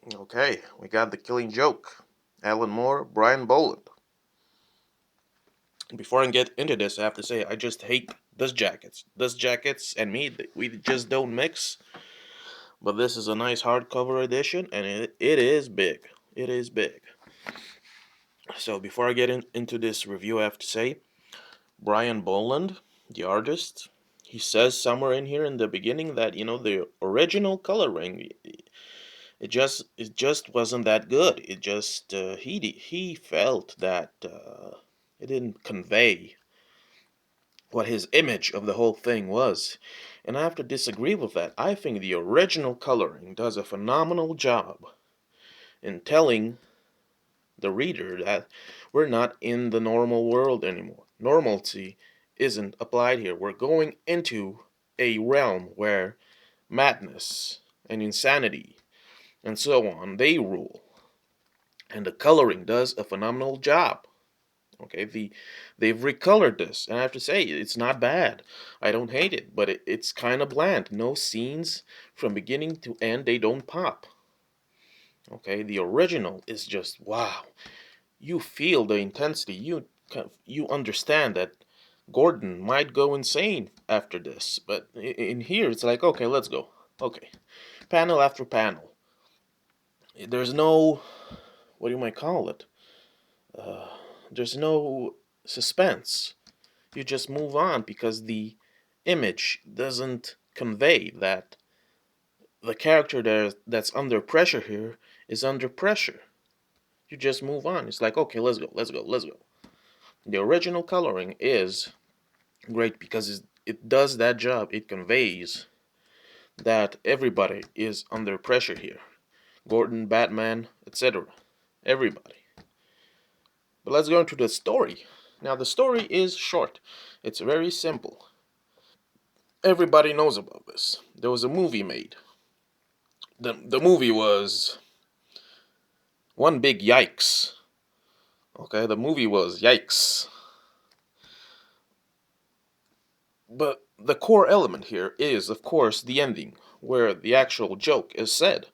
Okay, we got The Killing Joke. Alan Moore, Brian Bolland. Before I get into this, I have to say I just hate dust jackets. Dust jackets and me, we just don't mix. But this is a nice hardcover edition, and it is big. It is big. So before I get into this review, I have to say Brian Bolland, the artist, he says somewhere in here in the beginning that the original coloring it just wasn't that good. It just he felt that it didn't convey what his image of the whole thing was. And I have to disagree with that. I think the original coloring does a phenomenal job in telling the reader that we're not in the normal world anymore. Normalcy isn't applied here. We're going into a realm where madness and insanity and so on, they rule. And the coloring does a phenomenal job. Okay, they've recolored this, and I have to say it's not bad. I don't hate it, but it's kind of bland. No scenes from beginning to end, they don't pop. Okay, the original is just wow. You feel the intensity. You understand that Gordon might go insane after this, but in here it's like okay, let's go. Okay, panel after panel. There's no what do you might call it? Uh, there's no suspense. You just move on because the image doesn't convey that the character that's under pressure here is under pressure. You just move on. It's like, okay, let's go, let's go, let's go. The original coloring is great because it does that job. It conveys that everybody is under pressure here. Gordon, Batman, etc. Everybody. But let's go into the story. Now, the story is short. It's very simple. Everybody knows about this. There was a movie made. The movie was one big yikes. Okay, the movie was yikes. But the core element here is, of course, the ending, where the actual joke is said,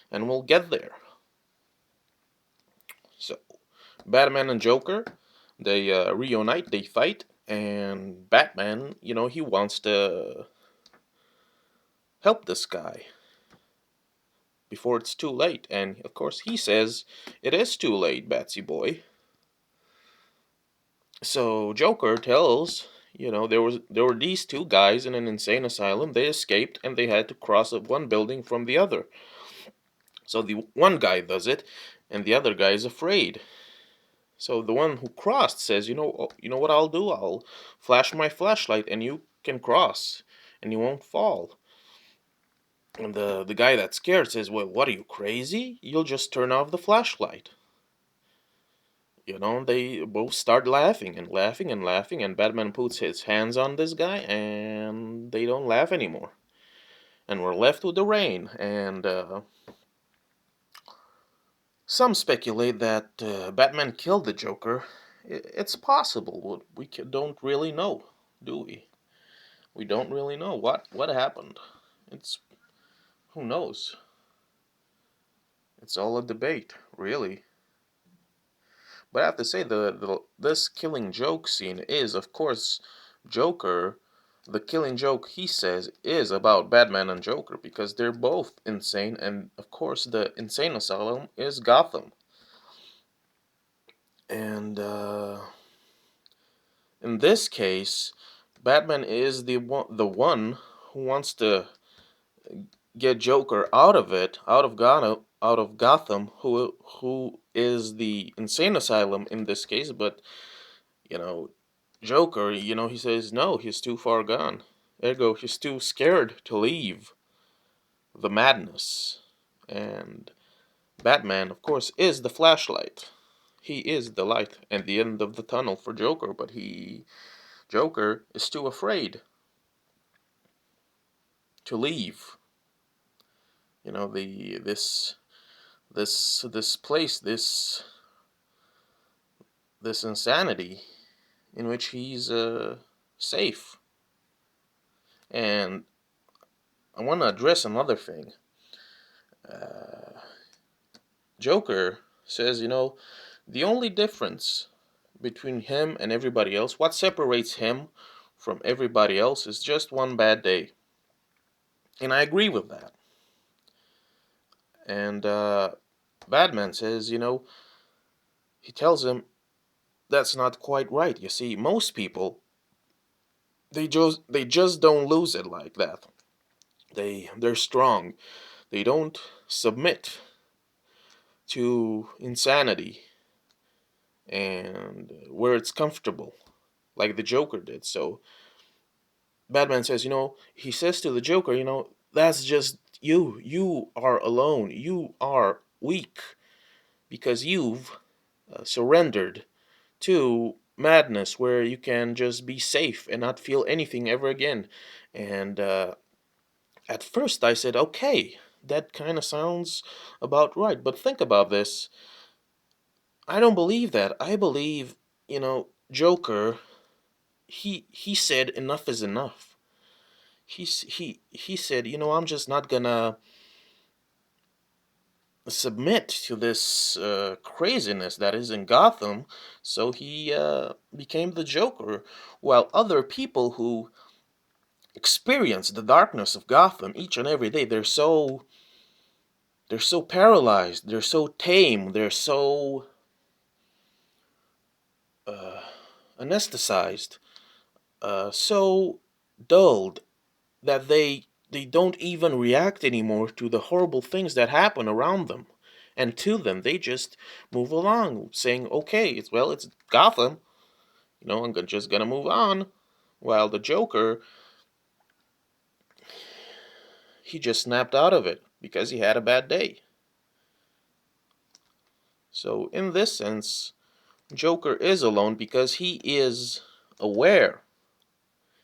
and we'll get there. So, Batman and Joker, they reunite, they fight, and Batman, he wants to help this guy before it's too late, and of course he says, it is too late, Batsy boy. So Joker tells, there were these two guys in an insane asylum. They escaped and they had to cross up one building from the other. So the one guy does it, and the other guy is afraid. So the one who crossed says, you know what I'll do? I'll flash my flashlight, and you can cross, and you won't fall. And the guy that's scared says, well, what are you crazy? You'll just turn off the flashlight. They both start laughing and laughing and laughing, and Batman puts his hands on this guy, and they don't laugh anymore. And we're left with the rain, and some speculate that Batman killed the Joker. It's possible. Don't really know, do we? We don't really know what happened. It's who knows. It's all a debate, really. But I have to say, this killing joke scene is, of course, Joker. The killing joke, he says, is about Batman and Joker because they're both insane, and of course, the insane asylum is Gotham. And in this case, Batman is the one who wants to get Joker out of it, out of Gotham, who is the insane asylum in this case, but you know, Joker, he says no, he's too far gone. Ergo, he's too scared to leave the madness. And Batman, of course, is the flashlight. He is the light at the end of the tunnel for Joker, but Joker is too afraid to leave. This place, this insanity in which he's safe. And I want to address another thing. Uh, Joker says, the only difference between him and everybody else, what separates him from everybody else, is just one bad day. And I agree with that. And Batman says, he tells him that's not quite right. You see, most people they just don't lose it like that. They're strong. They don't submit to insanity and where it's comfortable, like the Joker did. So Batman says, he says to the Joker, that's just you. You are alone. You are weak because you've surrendered to madness where you can just be safe and not feel anything ever again. And at first I said, okay, that kind of sounds about right. But think about this. I don't believe that. I believe, Joker, he said enough is enough. He said, I'm just not gonna submit to this craziness that is in Gotham. So he became the Joker, while other people who experience the darkness of Gotham each and every day, they're so paralyzed, they're so tame, they're so uh, anesthetized, so dulled that they don't even react anymore to the horrible things that happen around them and to them. They just move along, saying, "Okay, it's Gotham. I'm just gonna move on." While the Joker, he just snapped out of it because he had a bad day. So in this sense, Joker is alone because he is aware.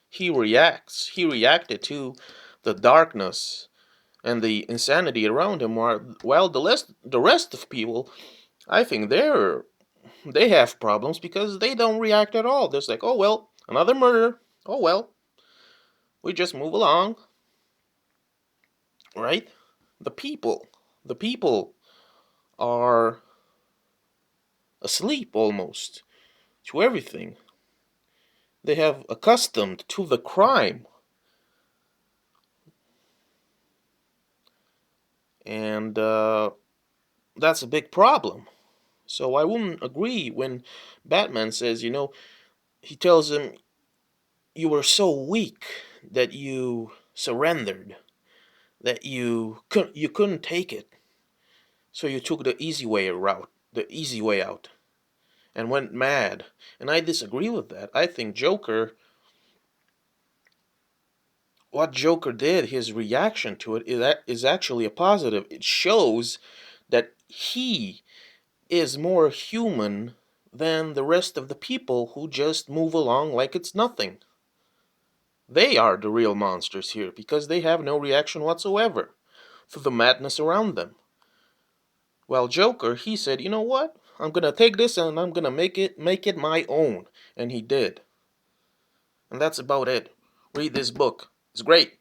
He reacts. He reacted to the darkness and the insanity around him, while the rest of people, I think they have problems because they don't react at all. They're just like, oh well, another murder. Oh well, we just move along, right? The people, the people are asleep almost to everything. They have accustomed to the crime, and that's a big problem. So I wouldn't agree when Batman says, he tells him, you were so weak that you surrendered, that you couldn't take it, so you took the easy way out, and went mad. And I disagree with that. I think what Joker did, his reaction to it is actually a positive. It shows that he is more human than the rest of the people who just move along like it's nothing. They are the real monsters here because they have no reaction whatsoever to the madness around them. While Joker, he said, "You know what? I'm gonna take this and I'm gonna make it my own," and he did. And that's about it. Read this book. It's great.